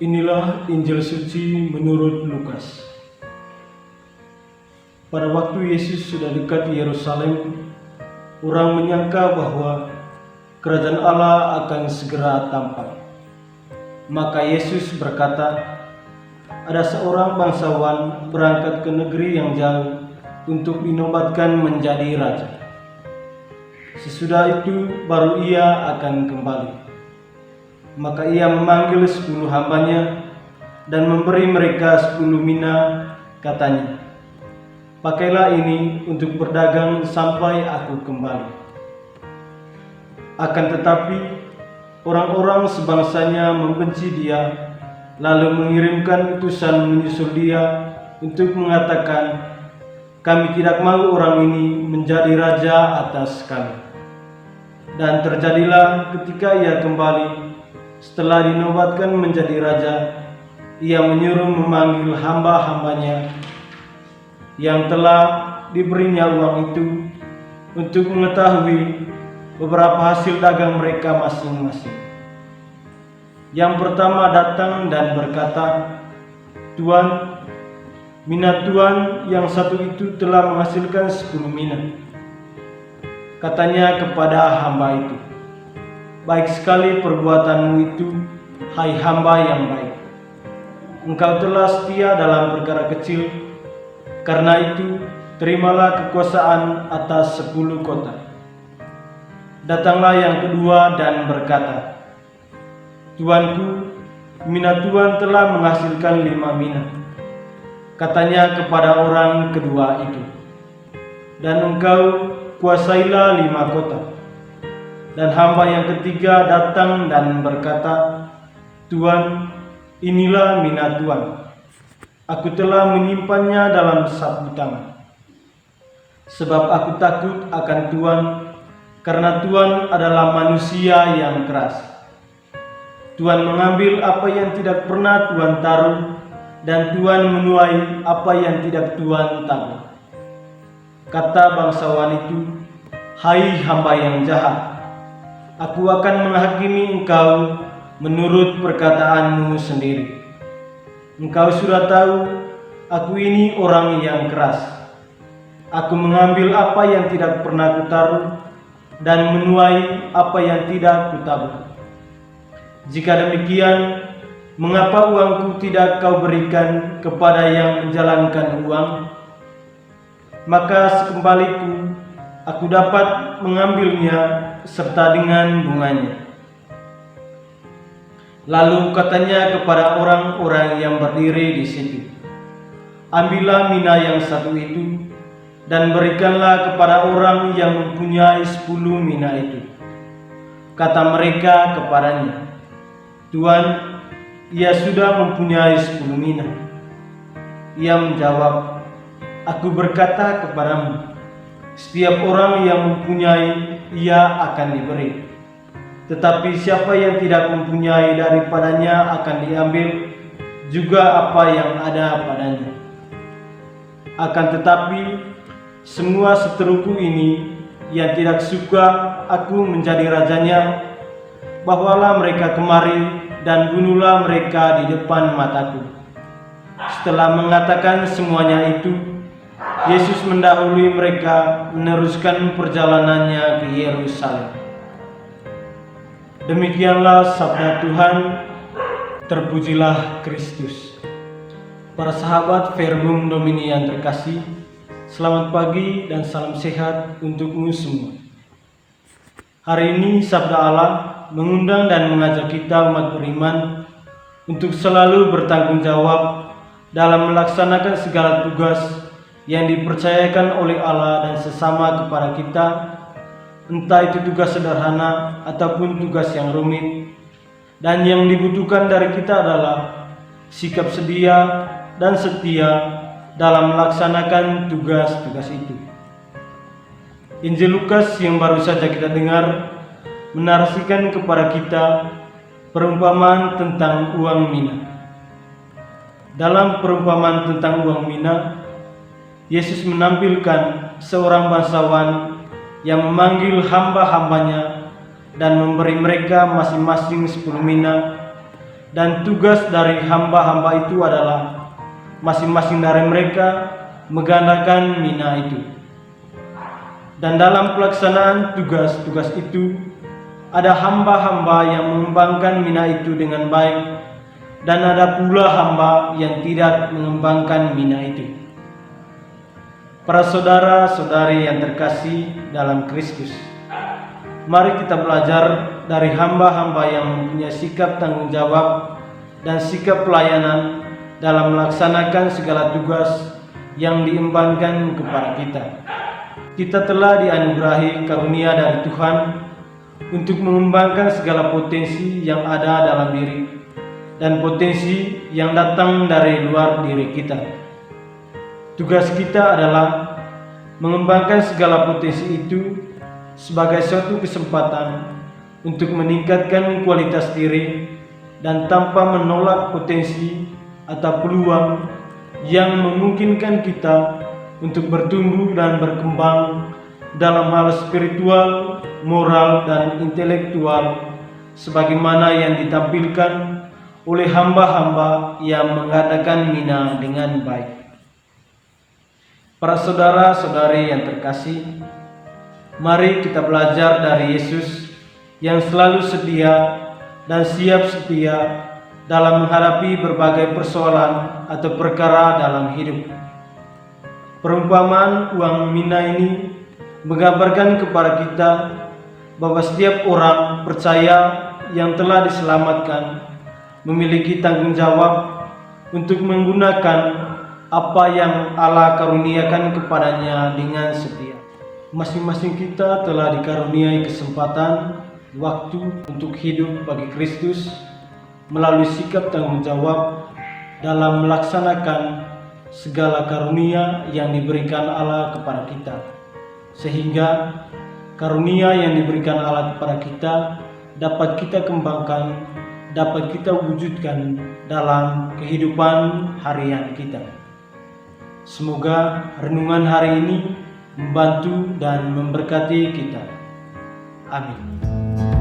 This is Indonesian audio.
Inilah Injil suci menurut Lukas. Pada waktu Yesus sudah dekat di Yerusalem, orang menyangka bahwa kerajaan Allah akan segera tampak. Maka Yesus berkata, ada seorang bangsawan berangkat ke negeri yang jauh untuk dinobatkan menjadi raja. Sesudah itu baru ia akan kembali. Maka ia memanggil 10 hambanya dan memberi mereka 10 mina, katanya, pakailah ini untuk berdagang sampai aku kembali. Akan tetapi orang-orang sebangsanya membenci dia, lalu mengirimkan utusan menyusul dia untuk mengatakan, kami tidak mau orang ini menjadi raja atas kami. Dan terjadilah ketika ia kembali, setelah dinobatkan menjadi raja, ia menyuruh memanggil hamba-hambanya yang telah diberinya uang itu untuk mengetahui beberapa hasil dagang mereka masing-masing. Yang pertama datang dan berkata, Tuan, mina Tuan yang satu itu telah menghasilkan 10 mina. Katanya kepada hamba itu, baik sekali perbuatanmu itu, hai hamba yang baik. Engkau telah setia dalam perkara kecil, karena itu terimalah kekuasaan atas 10 kota. Datanglah yang kedua dan berkata, Tuanku, mina Tuan telah menghasilkan 5 mina. Katanya kepada orang kedua itu, dan engkau kuasailah 5 kota. Dan hamba yang ketiga datang dan berkata, Tuan, inilah mina Tuan. Aku telah menyimpannya dalam saku tangan. Sebab aku takut akan Tuan, karena Tuan adalah manusia yang keras. Tuan mengambil apa yang tidak pernah Tuan taruh, dan Tuan menuai apa yang tidak Tuan tabur. Kata bangsawan itu, hai hamba yang jahat, aku akan menghakimi engkau menurut perkataanmu sendiri. Engkau sudah tahu, aku ini orang yang keras. Aku mengambil apa yang tidak pernah kutaruh dan menuai apa yang tidak kutabur. Jika demikian, mengapa uangku tidak kau berikan kepada yang menjalankan uang? Maka sekembaliku, aku dapat mengambilnya serta dengan bunganya. Lalu katanya kepada orang-orang yang berdiri di situ, ambillah mina yang satu itu dan berikanlah kepada orang yang mempunyai 10 mina itu. Kata mereka kepadanya, Tuan, ia sudah mempunyai 10 mina. Ia menjawab, aku berkata kepadamu, setiap orang yang mempunyai, ia akan diberi. Tetapi siapa yang tidak mempunyai, daripadanya akan diambil juga apa yang ada padanya. Akan tetapi semua seteruku ini yang tidak suka aku menjadi rajanya, bawalah mereka kemari dan bunuhlah mereka di depan mataku. Setelah mengatakan semuanya itu, Yesus mendahului mereka meneruskan perjalanannya ke Yerusalem. Demikianlah sabda Tuhan, terpujilah Kristus. Para sahabat Verbum Domini yang terkasih, selamat pagi dan salam sehat untukmu semua. Hari ini sabda Allah mengundang dan mengajak kita umat beriman untuk selalu bertanggung jawab dalam melaksanakan segala tugas yang dipercayakan oleh Allah dan sesama kepada kita, entah itu tugas sederhana ataupun tugas yang rumit. Dan yang dibutuhkan dari kita adalah sikap sedia dan setia dalam melaksanakan tugas-tugas itu. Injil Lukas yang baru saja kita dengar menarasikan kepada kita perumpamaan tentang uang mina. Dalam perumpamaan tentang uang mina, Yesus menampilkan seorang bangsawan yang memanggil hamba-hambanya dan memberi mereka masing-masing 10 mina Dan tugas dari hamba-hamba itu adalah masing-masing dari mereka menggandakan mina itu. Dan dalam pelaksanaan tugas-tugas itu, ada hamba-hamba yang mengembangkan mina itu dengan baik, dan ada pula hamba yang tidak mengembangkan mina itu. Para saudara-saudari yang terkasih dalam Kristus, mari kita belajar dari hamba-hamba yang mempunyai sikap tanggung jawab dan sikap pelayanan dalam melaksanakan segala tugas yang diembankan kepada kita. Kita telah dianugerahi karunia dari Tuhan untuk mengembangkan segala potensi yang ada dalam diri dan potensi yang datang dari luar diri kita. Tugas kita adalah mengembangkan segala potensi itu sebagai suatu kesempatan untuk meningkatkan kualitas diri dan tanpa menolak potensi atau peluang yang memungkinkan kita untuk bertumbuh dan berkembang dalam hal spiritual, moral, dan intelektual sebagaimana yang ditampilkan oleh hamba-hamba yang mengadakan mina dengan baik. Para saudara-saudari yang terkasih, mari kita belajar dari Yesus yang selalu sedia dan siap setia dalam menghadapi berbagai persoalan atau perkara dalam hidup. Perumpamaan uang mina ini menggambarkan kepada kita bahwa setiap orang percaya yang telah diselamatkan memiliki tanggung jawab untuk menggunakan apa yang Allah karuniakan kepadanya dengan setia. Masing-masing kita telah dikaruniai kesempatan waktu untuk hidup bagi Kristus melalui sikap tanggung jawab dalam melaksanakan segala karunia yang diberikan Allah kepada kita, sehingga karunia yang diberikan Allah kepada kita dapat kita kembangkan, dapat kita wujudkan dalam kehidupan harian kita. Semoga renungan hari ini membantu dan memberkati kita. Amin.